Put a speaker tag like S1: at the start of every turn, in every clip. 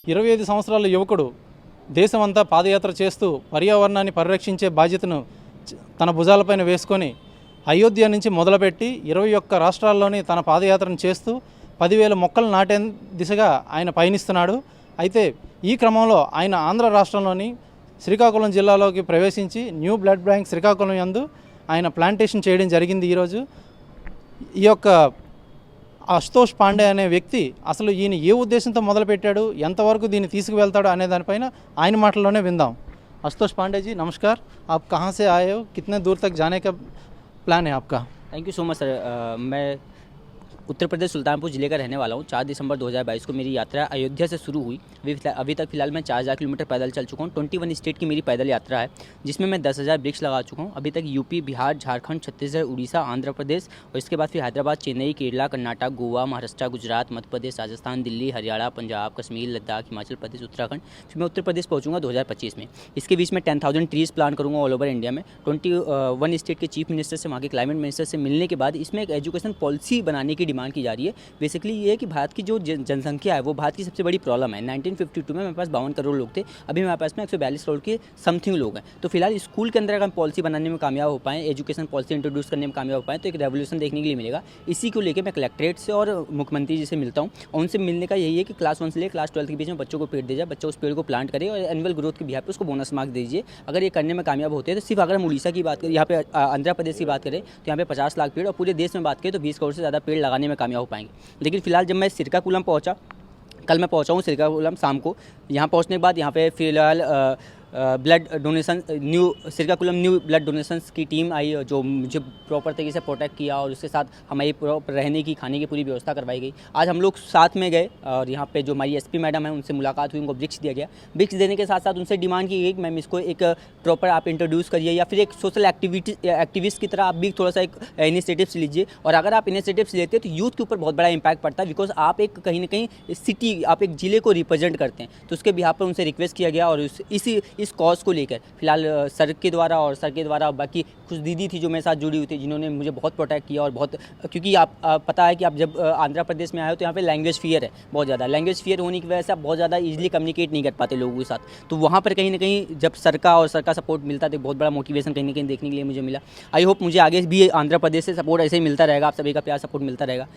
S1: 25 సంవత్సరాల యువకుడు దేశమంతా పాదయాత్ర చేస్తూ పర్యావరణాన్ని పరిరక్షించే బాధ్యతను తన భుజాలపైన వేసుకొని అయోధ్య నుంచి మొదలుపెట్టి 21 రాష్ట్రాల్లోని తన పాదయాత్రను చేస్తూ 10,000 మొక్కలు నాటే దిశగా ఆయన పయనిస్తున్నాడు. అయితే ఈ క్రమంలో ఆయన ఆంధ్ర రాష్ట్రంలోని శ్రీకాకుళం జిల్లాలోకి ప్రవేశించి న్యూ బ్లడ్ బ్యాంక్ శ్రీకాకుళం యందు ఆయన ప్లాంటేషన్ చేయడం జరిగింది. ఈరోజు ఈ యొక్క అశుతోష్ పాండే అనే వ్యక్తి అసలు ఈయన ఏ ఉద్దేశంతో మొదలుపెట్టాడు, ఎంతవరకు దీన్ని తీసుకువెళ్తాడు అనే దానిపైన ఆయన మాటల్లోనే విందాం. आशुतोष पांडे जी नमस्कार, आप कहाँ से आए हो, कितने दूर तक जाने का प्लान है आपका?
S2: Thank you so much sir. मैं उत्तर प्रदेश सुल्तानपुर ज़िले का रहने वाला हूँ। 4 दिसंबर 2022 को मेरी यात्रा अयोध्या से शुरू हुई। अभी तक फिलहाल मैं 4000 किलोमीटर पैदल चल चुका हूँ। 21 स्टेट की मेरी पैदल यात्रा है, जिसमें मैं 10,000 वृक्ष लगा चुका हूँ। अभी तक यूपी, बिहार, झारखंड, छत्तीसगढ़, उड़ीसा, आंध्र प्रदेश और इसके बाद फिर हैदराबाद, चेन्नई, केरला, कर्नाटक, गोवा, महाराष्ट्र, गुजरात, मध्य प्रदेश, राजस्थान, दिल्ली, हरियाणा, पंजाब, कश्मीर, लद्दाख, हिमाचल प्रदेश, उत्तराखंड। फिर मैं उत्तर प्रदेश पहुँचूँगा 2025 में। इसके बीच में 10,000 ट्रीज़ प्लान करूँगा ऑल ओवर इंडिया में। 21 स्टेट के चीफ मिनिस्टर से, वहाँ के क्लाइमेट मिनिस्टर से मिलने के बाद इसमें एक एजुकेशन पॉलिसी बनाने की डिमांड की जा रही है। बेसिकली ये है कि भारत की जो जनसंख्या है वो भारत की सबसे बड़ी प्रॉब्लम है। 1952 में मेरे पास 52 करोड़ लोग थे, अभी मेरे पास में 142 करोड़ के समथिंग लोग हैं। तो फिलहाल स्कूल के अंदर अगर हम पॉलिसी बनाने में कामयाब हो पाएँ, एजुकेशन पॉलिसी इंट्रोड्यूस करने में कामयाब हो पाएँ, तो एक रेवोल्यूशन देखने के लिए मिलेगा। इसी को लेकर मैं कलेक्ट्रेट से और मुख्यमंत्री जी से मिलता हूँ, और उनसे मिलने का यही है कि क्लास 1 से लेकर क्लास 12 के बीच में बच्चों को पेड़ दे जाए, बच्चा उस पेड़ को प्लांट करे और एनुअल ग्रोथ के बिहार पर उसको बोनस मार्क्स दीजिए। अगर ये करने में कामयाब होते हैं तो सिर्फ अगर हम उड़ीसा की बात करें, यहाँ पे आंध्र प्रदेश की बात करें तो यहाँ पे 50 लाख पेड़, और पूरे देश में बात करें तो 20 करोड़ से ज़्यादा पेड़ लगाने में कामयाब हो पाएंगे। लेकिन फिलहाल जब मैं श्रीकाकुलम पहुंचा, कल मैं पहुंचा हूँ श्रीकाकुलम शाम को। यहाँ पहुंचने के बाद यहाँ पे फिलहाल blood donation Srikakulam new blood donations की टीम आई, जो मुझे प्रॉपर तरीके से प्रोटेक्ट किया और उसके साथ हमारी प्रॉपर रहने की, खाने की पूरी व्यवस्था करवाई गई। आज हम लोग साथ में गए और यहाँ पे जो हमारी एसपी मैडम है उनसे मुलाकात हुई, उनको वृक्ष दिया गया। वृक्ष देने के साथ साथ उनसे डिमांड की गई कि मैम इसको एक प्रॉपर आप इंट्रोड्यूस करिए, या फिर एक सोशल एक्टिविस्ट की तरह आप भी थोड़ा सा एक इनिशिएटिव्स लीजिए। और अगर आप इनिशिएटिव्स लेते हैं तो यूथ के ऊपर बहुत बड़ा इंपैक्ट पड़ता है, बिकॉज आप एक कहीं ना कहीं सिटी, आप एक ज़िले को रिप्रेजेंट करते हैं। तो उसके बिहार पर उनसे रिक्वेस्ट किया गया, और इस कॉज को लेकर फिलहाल सर के द्वारा बाकी कुछ दीदी थी जो मेरे साथ जुड़ी हुई थी, जिन्होंने मुझे बहुत प्रोटेक्ट किया। और बहुत, क्योंकि आप पता है कि आप जब आंध्र प्रदेश में आए हो तो यहाँ पे लैंग्वेज फियर है बहुत ज़्यादा। लैंग्वेज फियर होने की वजह से आप बहुत ज़्यादा ईजिली कम्युनिकेट नहीं कर पाते लोगों के साथ। तो वहाँ पर कहीं ना कहीं जब सर का सपोर्ट मिलता तो बहुत बड़ा मोटिवेशन कहीं ना कहीं देखने के लिए मुझे मिला। आई होप मुझे आगे भी आंध्र प्रदेश से सपोर्ट ऐसे ही मिलता रहेगा, आप सभी का प्यार सपोर्ट मिलता रहेगा।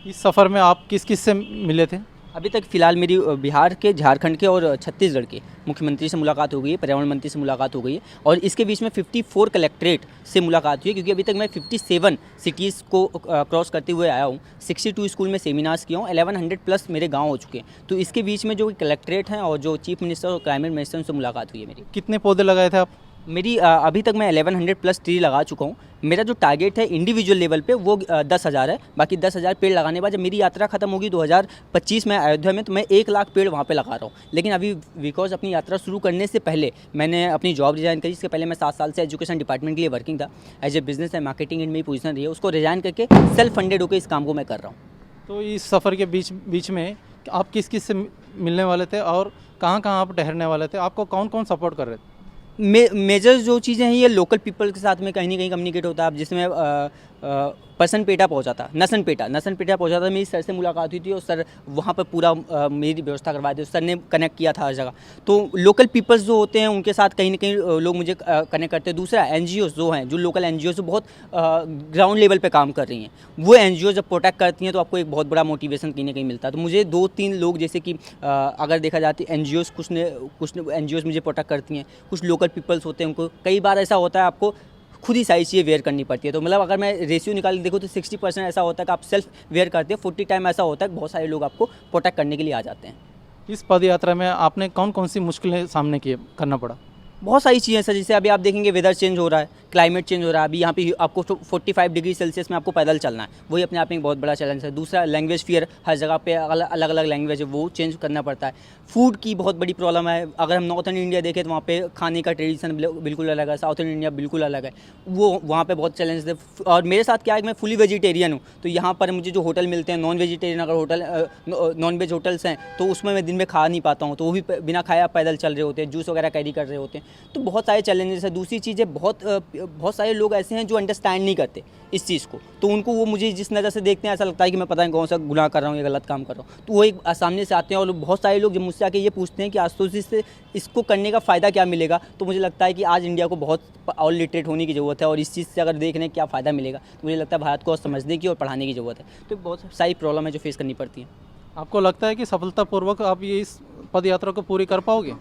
S1: इस सफ़र में आप किस किस से मिले थे?
S2: अभी तक फ़िलहाल मेरी बिहार के, झारखंड के और छत्तीसगढ़ के मुख्यमंत्री से मुलाकात हो गई है, पर्यावरण मंत्री से मुलाकात हो गई है, और इसके बीच में 54 कलेक्ट्रेट से मुलाकात हुई है, क्योंकि अभी तक मैं 57 सिटीज़ को क्रॉस करते हुए आया हूँ। 62 स्कूल में सेमिनार्स किया हूँ, 1100 प्लस मेरे गाँव हो चुके हैं। तो इसके बीच में जो कलेक्ट्रेट हैं और जो चीफ मिनिस्टर और क्लाइमेट मिनिस्टर से मुलाकात हुई है मेरी।
S1: कितने पौधे लगाए थे आप?
S2: मेरी अभी तक मैं 1100 प्लस ट्री लगा चुका हूँ। मेरा जो टारगेट है इंडिविजुअल लेवल पे वो 10,000 है। बाकी 10,000 पेड़ लगाने के बाद जब मेरी यात्रा खत्म होगी 2025 में अयोध्या में, तो मैं 1 लाख पेड़ वहाँ पे लगा रहा हूँ। लेकिन अभी बिकॉज अपनी यात्रा शुरू करने से पहले मैंने अपनी जॉब रिजाइन करी। इसके पहले मैं 7 साल से एजुकेशन डिपार्टमेंट के लिए वर्किंग था, as a business and marketing in मेरी पोजीशन रही है। उसको रिजाइन करके सेल्फ फंडेड होकर इस काम को मैं कर रहा हूँ।
S1: तो इस सफ़र के बीच में आप किस किस से मिलने वाले थे और कहाँ कहाँ आप ठहरने वाले थे? आपको कौन कौन सपोर्ट कर रहे थे?
S2: मेजर जो चीज़ें हैं ये लोकल पीपल के साथ में कहीं ना कहीं कम्युनिकेट होता है। अब जिसमें नसनपेटा पहुंचा था, मेरी सर से मुलाकात हुई थी, और सर वहाँ पर पूरा मेरी व्यवस्था करवाए थे। सर ने कनेक्ट किया था हर जगह। तो लोकल पीपल्स जो होते हैं उनके साथ कहीं ना कहीं लोग मुझे कनेक्ट करते हैं। दूसरा एनजीओ जो हैं, जो लोकल एनजीओ जो बहुत ग्राउंड लेवल पे काम कर रही हैं, वो एनजीओ जब प्रोटेक्ट करती हैं तो आपको एक बहुत बड़ा मोटिवेशन कहीं ना कहीं मिलता है। तो मुझे 2-3 लोग, जैसे कि अगर देखा जाती है एनजीओ, कुछ एनजीओ मुझे प्रोटेक्ट करती हैं, कुछ लोकल पीपल्स होते हैं, उनको कई बार ऐसा होता है आपको खुद ही सारी चीज़ें वेयर करनी पड़ती है। तो मतलब अगर मैं रेशियो निकाल देखूँ तो 60% ऐसा होता है कि आप सेल्फ वेयर करते हैं, 40 टाइम ऐसा होता है कि बहुत सारे लोग आपको प्रोटेक्ट करने के लिए आ जाते हैं।
S1: इस पद यात्रा में आपने कौन कौन सी मुश्किलें सामने करना पड़ा?
S2: बहुत सारी चीज़ें सर, जैसे अभी आप देखेंगे वेदर चेंज हो रहा है, क्लाइमेट चेंज हो रहा है। अभी यहाँ पे आपको 45 डिग्री सेल्सियस में आपको पैदल चलना है, वही अपने आप में एक बहुत बड़ा चैलेंज है। दूसरा लैंग्वेज फियर, हर जगह पे अलग अलग लैंग्वेज है, वो चेंज करना पड़ता है। फूड की बहुत बड़ी प्रॉब्लम है। अगर हम नॉर्थन इंडिया देखें तो वहाँ पे खाने का ट्रेडिशन बिल्कुल अलग है, साउथर्न इंडिया बिल्कुल अलग है, वो वहाँ पे बहुत चैलेंज है। और मेरे साथ क्या है कि मैं फुली वेजिटेरियन हूँ, तो यहाँ पर मुझे जो होटल मिलते हैं नॉन वेजिटेरियन, अगर नॉन वेज होटल्स हैं तो उसमें मैं दिन में खा नहीं पाता हूँ, तो वो भी बिना खाया पैदल चल रहे होते हैं, जूस वगैरह कैरी कर रहे होते हैं। तो बहुत सारे चैलेंजेस है। दूसरी चीज़ है, बहुत सारे लोग ऐसे हैं जो अंडरस्टैंड नहीं करते इस चीज़ को, तो उनको वो मुझे जिस नज़र से देखते हैं ऐसा लगता है कि मैं पता नहीं कौन सा गुनाह कर रहा हूँ या गलत काम कर रहा हूँ। तो वो एक सामने से आते हैं और बहुत सारे लोग जब मुझसे आके ये पूछते हैं कि आशुतोष जी से इसको करने का फ़ायदा क्या मिलेगा, तो मुझे लगता है कि आज इंडिया को बहुत और लिटरेट होने की ज़रूरत है, और इस चीज़ से अगर देख रहे हैं क्या फ़ायदा मिलेगा, तो मुझे लगता है भारत को और समझने की और पढ़ाने की ज़रूरत है। तो बहुत सारी प्रॉब्लम है जो फेस करनी पड़ती है।
S1: आपको लगता है कि सफलतापूर्वक आप ये इस पद यात्रा को पूरी कर पाओगे?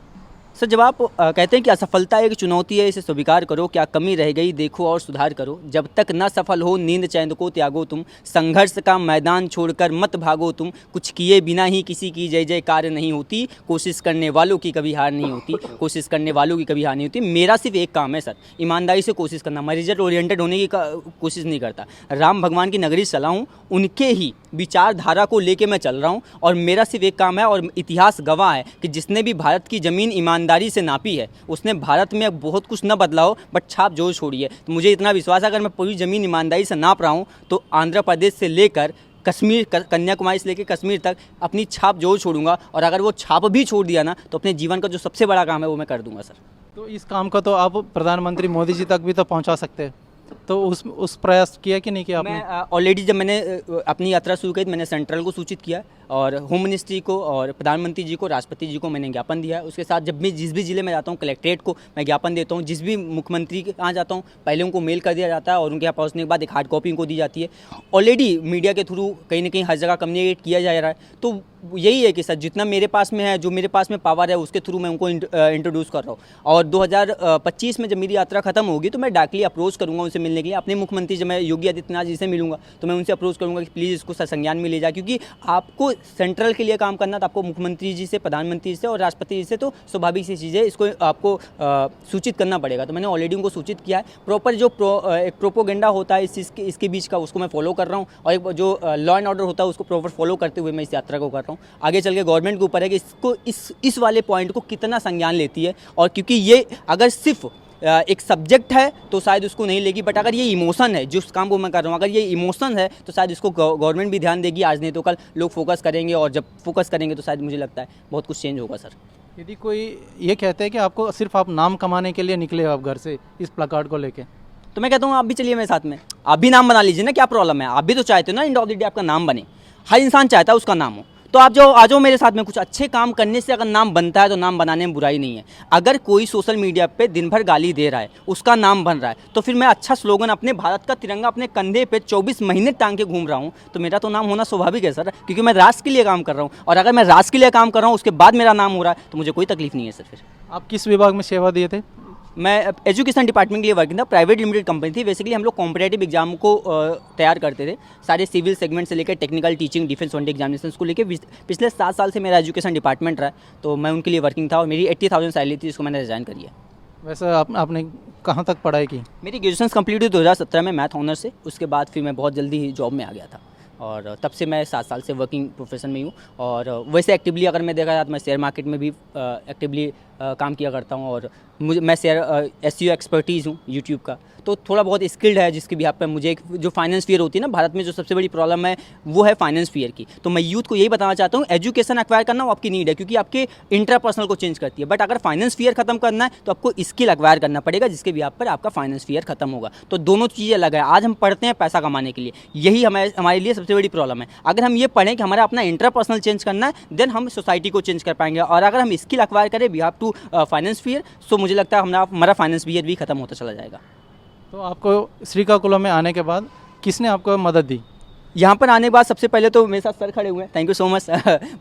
S2: सर, जब आप कहते हैं कि असफलता एक चुनौती है, इसे स्वीकार करो, क्या कमी रह गई देखो और सुधार करो, जब तक न सफल हो नींद चैन को त्यागो तुम, संघर्ष का मैदान छोड़कर मत भागो तुम, कुछ किए बिना ही किसी की जय जयकार नहीं होती, कोशिश करने वालों की कभी हार नहीं होती, कोशिश करने वालों की कभी हार नहीं होती। मेरा सिर्फ एक काम है सर, ईमानदारी से कोशिश करना। मैं रिजल्ट ओरिएंटेड होने की कोशिश नहीं करता। राम भगवान की नगरी चला हूँ, उनके ही विचारधारा को लेके मैं चल रहा हूँ, और मेरा सिर्फ एक काम है, और इतिहास गवाह है कि जिसने भी भारत की ज़मीन ईमानदारी से नापी है उसने भारत में बहुत कुछ न बदला हो बट छाप जरूर छोड़ी है। तो मुझे इतना विश्वास है, अगर मैं पूरी ज़मीन ईमानदारी से नाप रहा हूँ तो आंध्र प्रदेश से लेकर कश्मीर, कन्याकुमारी से लेकर कश्मीर तक अपनी छाप जरूर छोड़ूंगा, और अगर वो छाप भी छोड़ दिया ना तो अपने जीवन का जो सबसे बड़ा काम है वो मैं कर दूंगा सर।
S1: तो इस काम को तो आप प्रधानमंत्री मोदी जी तक भी तो पहुंचा सकते हैं, तो उस प्रयास किया कि नहीं किया आपने?
S2: मैं ऑलरेडी जब मैंने अपनी यात्रा शुरू की, मैंने सेंट्रल को सूचित किया और होम मिनिस्ट्री को और प्रधानमंत्री जी को, राष्ट्रपति जी को मैंने ज्ञापन दिया है। उसके साथ जब मैं जिस भी ज़िले में जाता हूँ कलेक्ट्रेट को मैं ज्ञापन देता हूँ, जिस भी मुख्यमंत्री के यहाँ जाता हूँ पहले उनको मेल कर दिया जाता है और उनके यहाँ पहुँचने के बाद एक हार्ड कॉपी उनको दी जाती है। ऑलरेडी मीडिया के थ्रू कहीं ना कहीं हर जगह कम्युनिकेट किया जा रहा है। तो यही है कि सर जितना मेरे पास में है, जो मेरे पास में पावर है, उसके थ्रू मैं उनको इंट्रोड्यूस कर रहा हूँ। और 2025 में जब मेरी यात्रा खत्म होगी तो मैं डायरेक्टली अप्रोच करूँगा उनसे मिलने के लिए। अपने मुख्यमंत्री जब मैं योगी आदित्यनाथ जी से मिलूंगा तो मैं उनसे अप्रोच करूँगा कि प्लीज़ इसको संज्ञान में ले जाए, क्योंकि आपको सेंट्रल के लिए काम करना तो आपको मुख्यमंत्री जी से, प्रधानमंत्री जी से और राष्ट्रपति जी से तो स्वाभाविक सी चीज़ है, इसको आपको सूचित करना पड़ेगा। तो मैंने ऑलरेडी उनको सूचित किया है। प्रॉपर जो एक प्रोपोगेंडा होता है इसके बीच का, उसको मैं फॉलो कर रहा हूँ, और एक जो लॉ एंड ऑर्डर होता है उसको प्रॉपर फॉलो करते हुए मैं इस यात्रा को कर रहा हूँ। आगे चल के गवर्नमेंट के ऊपर है कि इसको इस वाले पॉइंट को कितना संज्ञान लेती है, और क्योंकि ये अगर सिर्फ एक सब्जेक्ट है तो शायद उसको नहीं लेगी, बट अगर ये इमोशन है जिस काम को मैं कर रहा हूँ, अगर ये इमोशन है तो शायद इसको गवर्नमेंट भी ध्यान देगी। आज नहीं तो कल लोग फोकस करेंगे, और जब फोकस करेंगे तो शायद मुझे लगता है बहुत कुछ चेंज होगा सर।
S1: यदि कोई ये कहते हैं कि आपको सिर्फ आप नाम कमाने के लिए निकले हो आप घर से इस प्लकार्ड को लेके,
S2: तो मैं कहता हूँ आप भी चलिए मेरे साथ में, आप भी नाम बना लीजिए ना, क्या प्रॉब्लम है? आप भी तो चाहते हो ना एंड ऑफ द डे आपका नाम बने, हर इंसान चाहता है उसका नाम हो। तो आप जो आ जाओ मेरे साथ में, कुछ अच्छे काम करने से अगर नाम बनता है तो नाम बनाने में बुराई नहीं है। अगर कोई सोशल मीडिया पे दिन भर गाली दे रहा है, उसका नाम बन रहा है, तो फिर मैं अच्छा स्लोगन अपने भारत का तिरंगा अपने कंधे पे 24 महीने टांग के घूम रहा हूँ, तो मेरा तो नाम होना स्वाभाविक है सर, क्योंकि मैं राष्ट्र के लिए काम कर रहा हूँ। और अगर मैं राष्ट्र के लिए काम कर रहा हूँ उसके बाद मेरा नाम हो रहा है तो मुझे कोई तकलीफ नहीं है सर। फिर
S1: आप किस विभाग में सेवा दिए थे?
S2: मैं एजुकेशन डिपार्टमेंट के लिए वर्किंग था, प्राइवेट लिमिटेड कंपनी थी। बेसिकली हम लोग कॉम्पिटेटिव एग्जाम को तैयार करते थे, सारे सिविल सेगमेंट से लेकर technical, teaching, defence one day examination को लेकर। पिछले 7 साल से मेरा एजुकेशन डिपार्टमेंट रहा, तो मैं उनके लिए वर्किंग था, और मेरी 80,000 सैलरी थी, जिसको मैंने रिजाइन करी है।
S1: वैसे आपने कहाँ तक पढ़ाई की?
S2: मेरी ग्रेजुएशन कंप्लीट हुई 2017 में मैथ ऑनर से। उसके बाद फिर मैं बहुत जल्दी ही जॉब में आ गया था, और तब से मैं 7 साल से वर्किंग प्रोफेशन में हूँ। और वैसे एक्टिवली अगर मैं देखा जाए तो मैं शेयर मार्केट में भी एक्टिवली काम किया करता हूँ, और मैं शेयर SEO एक्सपर्टीज़ हूँ यूट्यूब का, तो थोड़ा बहुत स्किल्ड है, जिसके बिहाफ पे मुझे जो फाइनेंस फियर होती है ना, भारत में जो सबसे बड़ी प्रॉब्लम है वो है फाइनेंस फियर की। तो मैं यूथ को यही बताना चाहता हूँ, एजुकेशन एक्वायर करना वो आपकी नीड है, क्योंकि आपके इंट्रापर्सनल को चेंज करती है। बट अगर फाइनेंस फियर खत्म करना है तो आपको स्किल एक्वायर करना पड़ेगा, जिसके बिहाफ पर आपका फाइनेंस फियर खत्म होगा। तो दोनों चीज़ें अलग है। आज हम पढ़ते हैं पैसा कमाने के लिए, यही हमारे लिए सबसे बड़ी प्रॉब्लम है। अगर हम ये पढ़ें कि हमारा अपना इंट्रापर्सनल चेंज करना है, देन हम सोसाइटी को चेंज कर पाएंगे। और अगर हम स्किल एक्वायर करें बिहाफ टू फाइनेंस फियर, तो मुझे लगता है हमारा फाइनेंस फियर भी खत्म होता चला जाएगा।
S1: तो आपको श्रीकाकुलम में आने के बाद किसने आपको मदद दी?
S2: यहाँ पर आने के बाद सबसे पहले तो मेरे साथ सर खड़े हुए हैं, थैंक यू सो मच।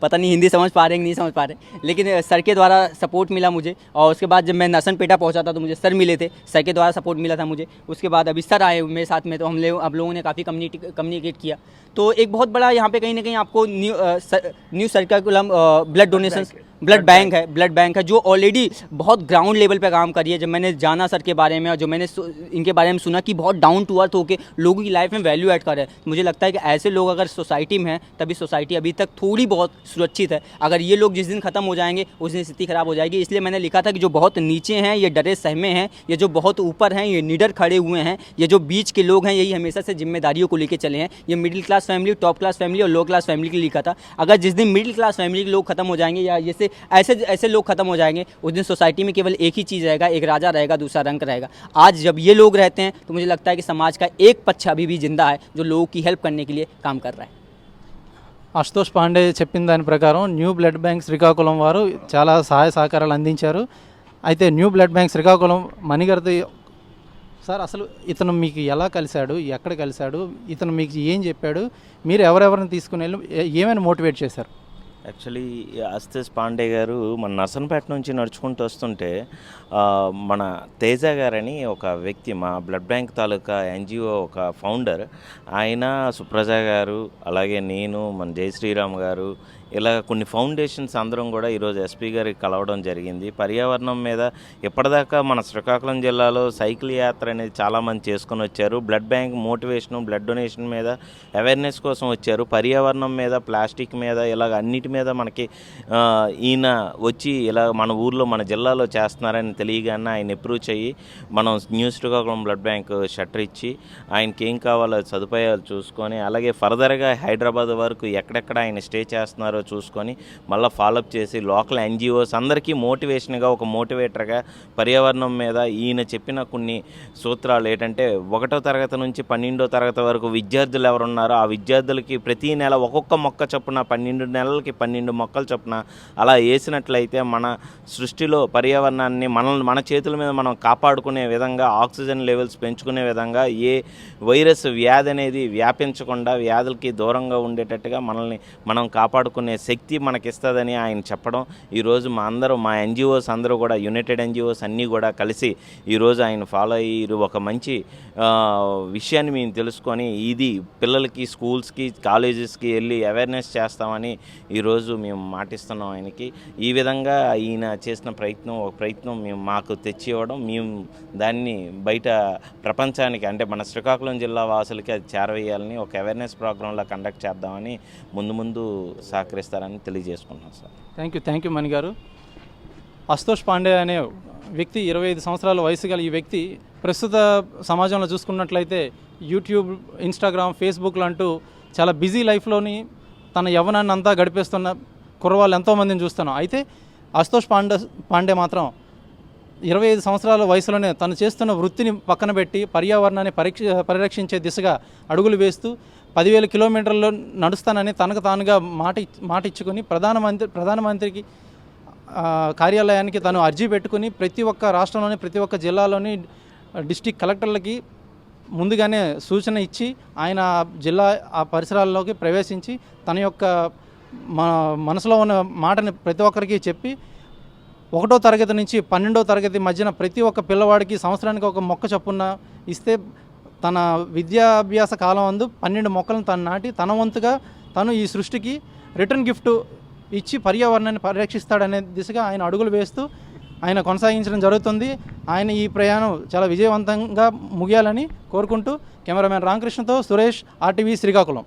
S2: पता नहीं हिंदी समझ पा रहे हैं कि नहीं समझ पा रहे, लेकिन सर के द्वारा सपोर्ट मिला मुझे। और उसके बाद जब मैं नरसनपेटा पहुँचा था तो मुझे सर मिले थे, सर के द्वारा सपोर्ट मिला था मुझे। उसके बाद अभी सर आए मेरे साथ में, तो हम लोगों ने काफ़ी कम्युनिकेट किया। तो एक बहुत बड़ा यहाँ पे कहीं ना कहीं आपको न्यू श्रीकाकुलम ब्लड बैंक है जो ऑलरेडी बहुत ग्राउंड लेवल पे काम करी है। जब मैंने जाना सर के बारे में, और जो मैंने इनके बारे में सुना कि बहुत डाउन टू अर्थ होकर लोगों की लाइफ में वैल्यू ऐड कर रहे हैं, तो मुझे लगता है कि ऐसे लोग अगर सोसाइटी में हैं तभी सोसाइटी अभी तक थोड़ी बहुत सुरक्षित है। अगर ये लोग जिस दिन ख़त्म हो जाएंगे उस दिन स्थिति खराब हो जाएगी। इसलिए मैंने लिखा था कि जो बहुत नीचे हैं ये डरे सहमे हैं, ये जो बहुत ऊपर हैं ये निडर खड़े हुए हैं, ये जो बीच के लोग हैं यही हमेशा से जिम्मेदारियों को लेकर चले हैं। ये middle class family, top class family और लो क्लास फैमिली के लिए लिखा था। अगर जिस दिन मिडिल क्लास फैमिली के लोग खत्म हो जाएंगे या जैसे ऐसे ऐसे लोग खत्म हो जाएंगे उस दिन सोसाइटी में केवल एक ही चीज़ रहेगा, एक राजा रहेगा, दूसरा रंक रहेगा। आज जब ये लोग रहते हैं तो मुझे लगता है कि समाज का एक पक्ष अभी भी जिंदा है जो लोगों की हेल्प करने के लिए काम कर रहा है।
S1: అశుతోష్ పాండే చెప్పిన దాని ప్రకారం న్యూ బ్లడ్ బ్యాంక్ శ్రీకాకుళం వారు చాలా సహాయ సహకారాలు అందించారు. అయితే న్యూ బ్లడ్ బ్యాంక్ శ్రీకాకుళం మణిగారితో సార్ అసలు ఇతను మీకు ఎలా కలిశాడు, ఎక్కడ కలిశాడు, ఇతను మీకు ఏం చెప్పాడు, మీరు ఎవరెవరిని తీసుకుని వెళ్ళి ఏమైనా మోటివేట్ చేశారు?
S3: యాక్చువల్లీ అశుతోష్ పాండే గారు మన నర్సన్పేట నుంచి నడుచుకుంటూ వస్తుంటే మన తేజ గారని ఒక వ్యక్తి మా బ్లడ్ బ్యాంక్ తాలూకా ఎన్జిఓ ఒక ఫౌండర్, ఆయన సుప్రజ గారు అలాగే నేను మన జై శ్రీరామ్ గారు ఇలా కొన్ని ఫౌండేషన్స్ అందరం కూడా ఈరోజు ఎస్పీ గారికి కలవడం జరిగింది. పర్యావరణం మీద ఇప్పటిదాకా మన శ్రీకాకుళం జిల్లాలో సైకిల్ యాత్ర అనేది చాలామంది చేసుకొని వచ్చారు. Blood bank motivation, blood donation మీద అవేర్నెస్ కోసం వచ్చారు. పర్యావరణం మీద, ప్లాస్టిక్ మీద, ఇలాగ అన్నిటి మీద మనకి ఈయన వచ్చి ఇలా మన ఊర్లో మన జిల్లాలో చేస్తున్నారని తెలియగానే ఆయన అప్రోచ్ అయ్యి మనం new Srikakulam blood bank shutter ఇచ్చి ఆయనకి ఏం కావాలో సదుపాయాలు చూసుకొని అలాగే ఫర్దర్గా హైదరాబాద్ వరకు ఎక్కడెక్కడ ఆయన స్టే చేస్తున్నారో చూసుకొని మళ్ళీ ఫాలోఅప్ చేసి లోకల్ ఎన్జిఓస్ అందరికీ మోటివేషన్గా ఒక మోటివేటర్గా పర్యావరణం మీద ఈయన చెప్పిన కొన్ని సూత్రాలు ఏంటంటే 1వ తరగతి నుంచి 12వ తరగతి వరకు విద్యార్థులు ఎవరున్నారో ఆ విద్యార్థులకి ప్రతి నెల ఒక్కొక్క మొక్క చొప్పున 12 నెలలకి 12 మొక్కలు చొప్పున అలా వేసినట్లయితే మన సృష్టిలో పర్యావరణాన్ని మన చేతుల మీద మనం కాపాడుకునే విధంగా ఆక్సిజన్ లెవెల్స్ పెంచుకునే విధంగా ఏ వైరస్ వ్యాధి అనేది వ్యాపించకుండా వ్యాధులకి దూరంగా ఉండేటట్టుగా మనల్ని మనం కాపాడుకునే శక్తి మనకిస్తుందని ఆయన చెప్పడం, ఈరోజు మా ఎన్జిఓస్ అందరూ కూడా యునైటెడ్ ఎన్జిఓస్ అన్నీ కూడా కలిసి ఈరోజు ఆయన ఫాలో అయ్యి ఒక మంచి విషయాన్ని మేము తెలుసుకొని ఇది పిల్లలకి స్కూల్స్కి కాలేజెస్కి వెళ్ళి అవేర్నెస్ చేస్తామని ఈరోజు మేము మాటిస్తున్నాం ఆయనకి. ఈ విధంగా ఈయన చేసిన ఒక ప్రయత్నం మేము మాకు తెచ్చి ఇవ్వడం, మేము దాన్ని బయట ప్రపంచానికి అంటే మన శ్రీకాకుళం జిల్లా వాసులకి అది చేరవేయాలని ఒక అవేర్నెస్ ప్రోగ్రాంలో కండక్ట్ చేద్దామని ముందు సహకరిస్తారని తెలియజేసుకుంటున్నాం సార్.
S1: థ్యాంక్ యూ మణి గారు. అశుతోష్ పాండే అనే వ్యక్తి 25 సంవత్సరాల వయసు గల ఈ వ్యక్తి ప్రస్తుత సమాజంలో చూసుకున్నట్లయితే యూట్యూబ్, ఇన్స్టాగ్రామ్, ఫేస్బుక్లు అంటూ చాలా బిజీ లైఫ్లోని తన యవ్వనాన్ని అంతా గడిపేస్తున్న కుర్రవాళ్ళు ఎంతోమందిని చూస్తున్నాం. అయితే అశుతోష్ పాండే మాత్రం 25 సంవత్సరాల వయసులోనే తను చేస్తున్న వృత్తిని పక్కన పెట్టి పర్యావరణాన్ని పరిరక్షించే దిశగా అడుగులు వేస్తూ 10,000 కిలోమీటర్లు నడుస్తానని తనకు తానుగా మాట ఇచ్చుకొని ప్రధానమంత్రికి కార్యాలయానికి తను అర్జీ పెట్టుకుని ప్రతి ఒక్క రాష్ట్రంలోని ప్రతి ఒక్క జిల్లాలోని డిస్ట్రిక్ట్ కలెక్టర్లకి ముందుగానే సూచన ఇచ్చి ఆయన జిల్లా ఆ పరిసరాల్లోకి ప్రవేశించి తన యొక్క మనసులో ఉన్న మాటని ప్రతి ఒక్కరికి చెప్పి 1వ తరగతి నుంచి 12వ తరగతి మధ్యన ప్రతి ఒక్క పిల్లవాడికి సంవత్సరానికి ఒక మొక్క చొప్పున ఇస్తే తన విద్యాభ్యాస కాలం అందు 12 మొక్కలను తను నాటి తన వంతుగా తను ఈ సృష్టికి రిటర్న్ గిఫ్ట్ ఇచ్చి పర్యావరణాన్ని పరిరక్షిస్తాడనే దిశగా ఆయన అడుగులు వేస్తూ ఆయన కొనసాగించడం జరుగుతుంది. ఆయన ఈ ప్రయాణం చాలా విజయవంతంగా ముగియాలని కోరుకుంటూ కెమెరామెన్ రామకృష్ణతో సురేష్, RTV శ్రీకాకుళం.